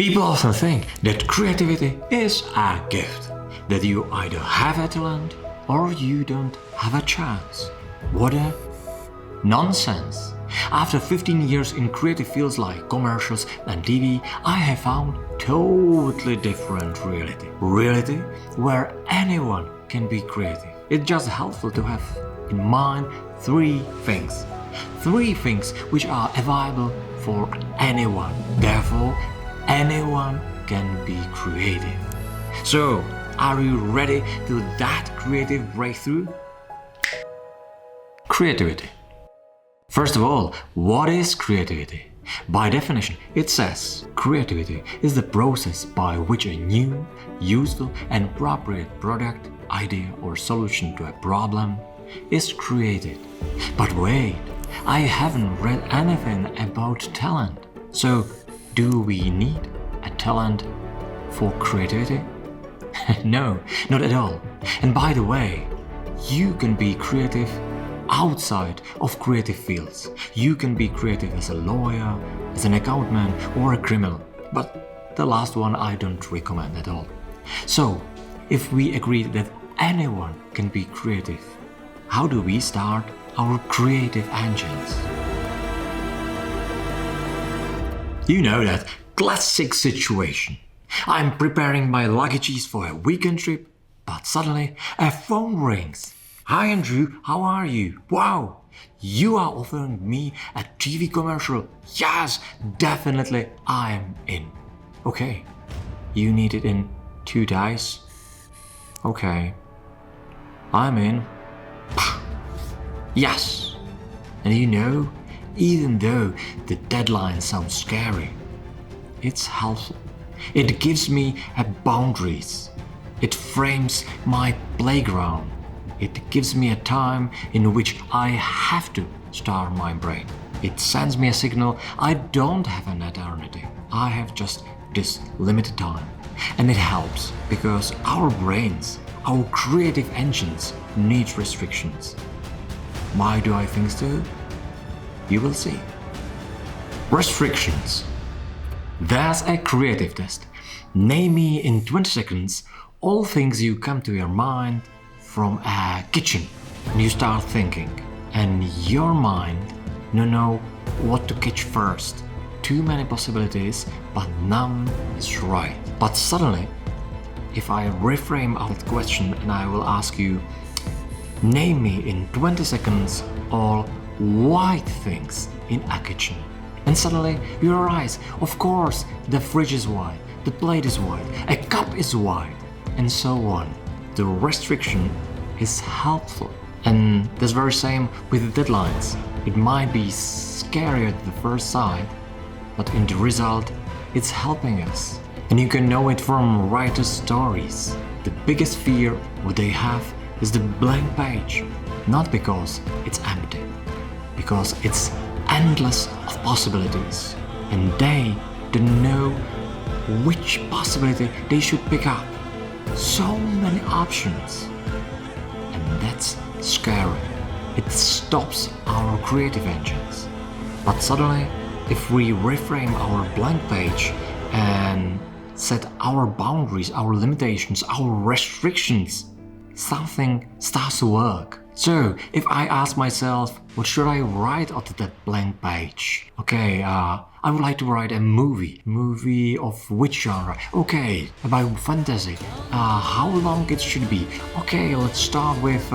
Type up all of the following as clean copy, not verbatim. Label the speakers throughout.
Speaker 1: People often think that creativity is a gift, that you either have a talent or you don't have a chance. What a nonsense! After 15 years in creative fields like commercials and TV, I have found totally different reality. Reality where anyone can be creative. It's just helpful to have in mind three things. Three things which are available for anyone. Therefore, anyone can be creative. So, are you ready to that creative breakthrough? Creativity. First of all, what is creativity? By definition, it says creativity is the process by which a new, useful and appropriate product, idea or solution to a problem is created. But wait, I haven't read anything about talent. So, do we need a talent for creativity? No, not at all. And by the way, you can be creative outside of creative fields. You can be creative as a lawyer, as an accountant or a criminal. But the last one I don't recommend at all. So, if we agree that anyone can be creative, how do we start our creative engines? You know that classic situation. I'm preparing my luggages for a weekend trip, but suddenly a phone rings. Hi Andrew, how are you? Wow, you are offering me a TV commercial. Yes, definitely I'm in. Okay, you need it in 2 days? Okay, I'm in. Yes, and you know, even though the deadline sounds scary, it's helpful. It gives me boundaries. It frames my playground. It gives me a time in which I have to starve my brain. It sends me a signal I don't have an eternity. I have just this limited time. And it helps because our brains, our creative engines need restrictions. Why do I think so? You will see. Restrictions. There's a creative test. Name me in 20 seconds all things you come to your mind from a kitchen. And you start thinking. And your mind know what to catch first. Too many possibilities, but none is right. But suddenly, if I reframe that question and I will ask you, name me in 20 seconds all white things in a kitchen. And suddenly you realize, of course, the fridge is white, the plate is white, a cup is white, and so on. The restriction is helpful. And that's very same with the deadlines. It might be scary at the first sight, but in the result, it's helping us. And you can know it from writers' stories. The biggest fear what they have is the blank page. Not because it's empty, because it's endless of possibilities. And they don't know which possibility they should pick up. So many options. And that's scary. It stops our creative engines. But suddenly, if we reframe our blank page and set our boundaries, our limitations, our restrictions, something starts to work. So, if I ask myself, what should I write on that blank page? Okay, I would like to write a movie. Movie of which genre? Okay, about fantasy. How long it should be? Okay, let's start with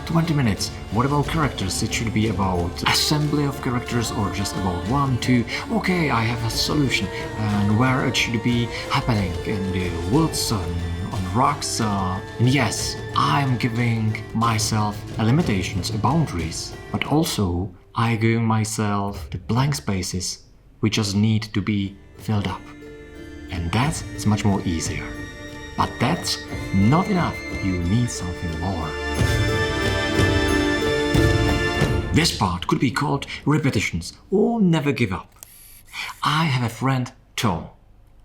Speaker 1: 20 minutes. What about characters? It should be about assembly of characters or just about 1, 2. Okay, I have a solution. And where it should be happening in the woods, on rocks. And yes, I'm giving myself limitations, boundaries. But also, I give myself the blank spaces which just need to be filled up. And that's much more easier. But that's not enough. You need something more. This part could be called repetitions or never give up. I have a friend, Tom.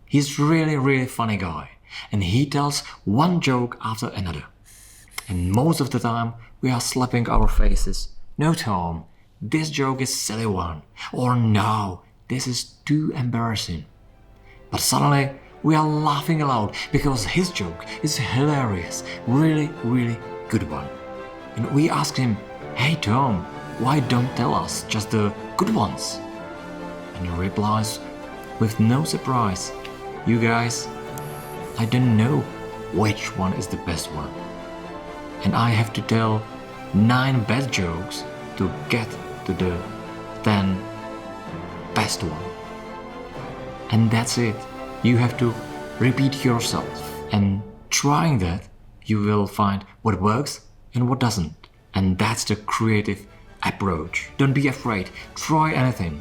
Speaker 1: He's really funny guy. And he tells one joke after another. And most of the time, we are slapping our faces. No, Tom, this joke is silly one. Or no, this is too embarrassing. But suddenly, we are laughing aloud because his joke is hilarious, really good one. And we ask him, "Hey Tom, why don't tell us just the good ones?" And he replies with no surprise, "You guys, I don't know which one is the best one. And I have to tell 9 bad jokes to get to the 10 best one. And that's it. You have to repeat yourself. And trying that, you will find what works and what doesn't. And that's the creative approach. Don't be afraid. Try anything.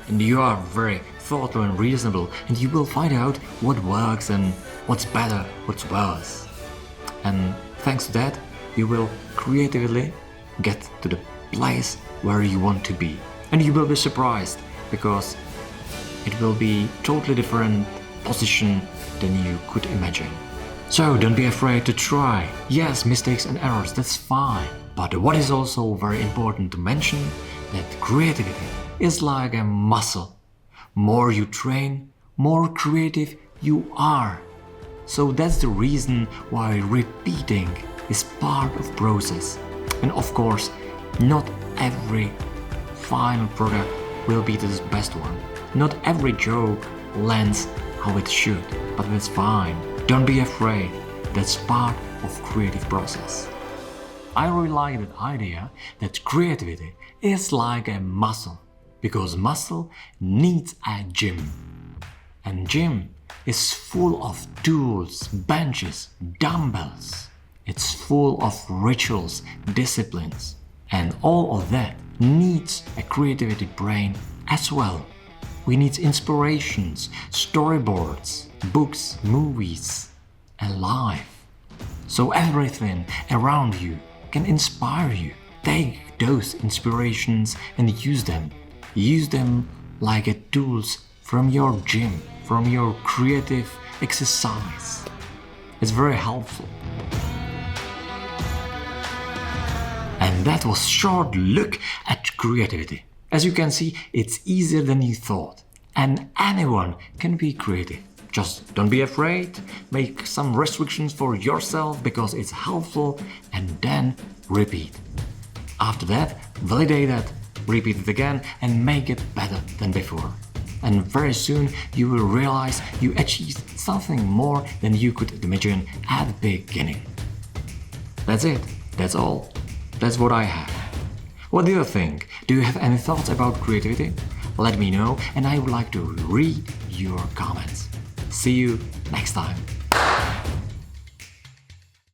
Speaker 1: And you are very thoughtful and reasonable, and you will find out what works and what's better, what's worse. And thanks to that, you will creatively get to the place where you want to be. And you will be surprised because it will be totally different position than you could imagine. So don't be afraid to try. Yes, mistakes and errors, that's fine. But what is also very important to mention, that creativity is like a muscle. More you train, more creative you are. So that's the reason why repeating is part of process. And of course, not every final product will be the best one. Not every joke lands how it should, but that's fine. Don't be afraid. That's part of creative process. I really like that idea that creativity is like a muscle, because muscle needs a gym. And gym is full of tools, benches, dumbbells. It's full of rituals, disciplines. And all of that needs a creativity brain as well. We need inspirations, storyboards, books, movies, and life. So everything around you can inspire you. Take those inspirations and use them. Use them like a tools from your gym, from your creative exercise. It's very helpful. And that was a short look at creativity. As you can see, it's easier than you thought. And anyone can be creative. Just don't be afraid, make some restrictions for yourself because it's helpful, and then repeat. After that, validate that, repeat it again, and make it better than before. And very soon you will realize you achieved something more than you could imagine at the beginning. That's it, that's all. That's what I have. What do you think? Do you have any thoughts about creativity? Let me know, and I would like to read your comments. See you next time.